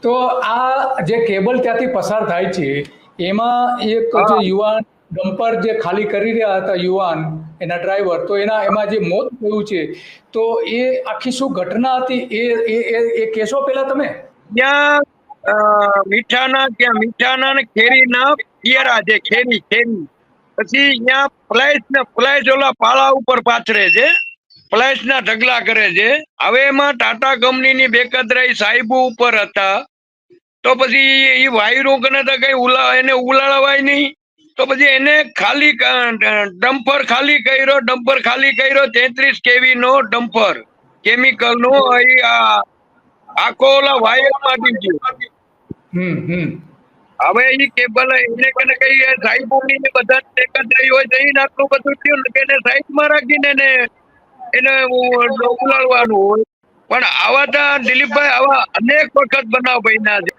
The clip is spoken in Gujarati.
તો આ જે કેબલ ત્યાંથી પસાર થાય છે એમાં એક જે હા યુવાન ડમ્પર જે ખાલી કરી રહ્યા હતા યુવાન એના ડ્રાઈવર તો એમાં જે મોત થયું છે તો એ આખી શું ઘટના હતી એ કહેશો પેલા તમે. ત્યાં મીઠાના ને ખેરીના પિયરા છે, ખેરી ખેરી. પછી ત્યાં ફ્લાઇસ ઓલા પાળા ઉપર પાથરે છે, ફ્લાઇસ ના ઢગલા કરે છે. હવે એમાં ટાટા કંપનીની બેકદરાઈ સાહેબો ઉપર હતા, તો પછી એ વાયરો કને તો કઈ એને ઉલાળવાય નહીં. તો પછી એને ડમ્પર ખાલી કર્યો 33 કેવી નો ડમ્પર કેમિકલ નો આખો ઓલા વાયર માંથી ગયો. હમ હમ હવે એ કેબલ એને કને કઈ સાઈબો ની ને બધા એકત્રિત હોય તો એને આટલું બધું થયું ને કે એને સાઈડમાં રાખીને એને ઉલાળવાનું હોય. પણ આવા તો દિલીપભાઈ આવા અનેક વખત બનાવ બન્યા છે.